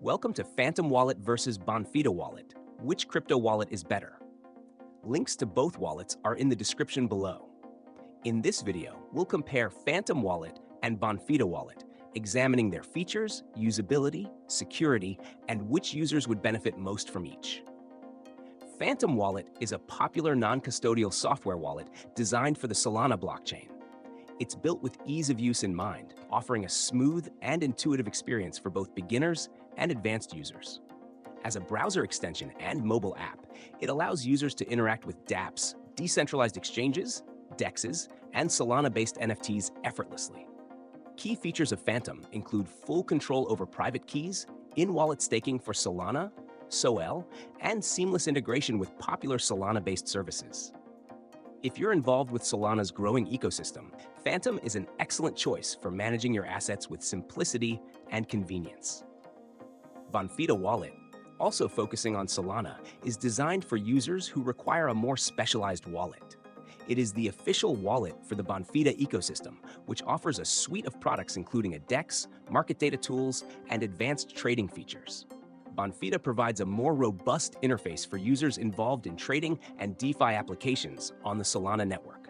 Welcome to Phantom Wallet versus Bonfida Wallet. Which crypto wallet is better? Links to both wallets are in the description below. In this video, we'll compare Phantom Wallet and Bonfida Wallet, examining their features, usability, security, and which users would benefit most from each. Phantom Wallet is a popular non-custodial software wallet designed for the Solana blockchain. It's built with ease of use in mind, offering a smooth and intuitive experience for both beginners and advanced users. As a browser extension and mobile app, it allows users to interact with dApps, decentralized exchanges, DEXs, and Solana-based NFTs effortlessly. Key features of Phantom include full control over private keys, in-wallet staking for Solana, SOL, and seamless integration with popular Solana-based services. If you're involved with Solana's growing ecosystem, Phantom is an excellent choice for managing your assets with simplicity and convenience. Bonfida Wallet, also focusing on Solana, is designed for users who require a more specialized wallet. It is the official wallet for the Bonfida ecosystem, which offers a suite of products including a DEX, market data tools, and advanced trading features. Bonfida provides a more robust interface for users involved in trading and DeFi applications on the Solana network.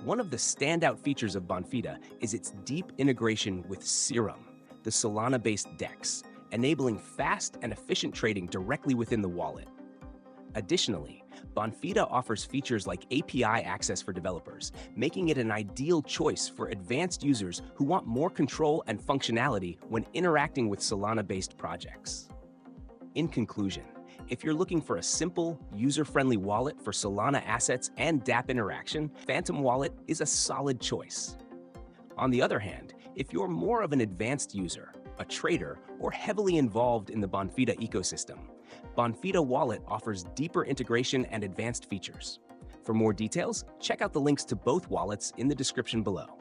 One of the standout features of Bonfida is its deep integration with Serum, the Solana-based DEX, enabling fast and efficient trading directly within the wallet. Additionally, Bonfida offers features like API access for developers, making it an ideal choice for advanced users who want more control and functionality when interacting with Solana-based projects. In conclusion, if you're looking for a simple, user-friendly wallet for Solana assets and dApp interaction, Phantom Wallet is a solid choice. On the other hand, if you're more of an advanced user, a trader, or heavily involved in the Bonfida ecosystem, Bonfida Wallet offers deeper integration and advanced features. For more details, check out the links to both wallets in the description below.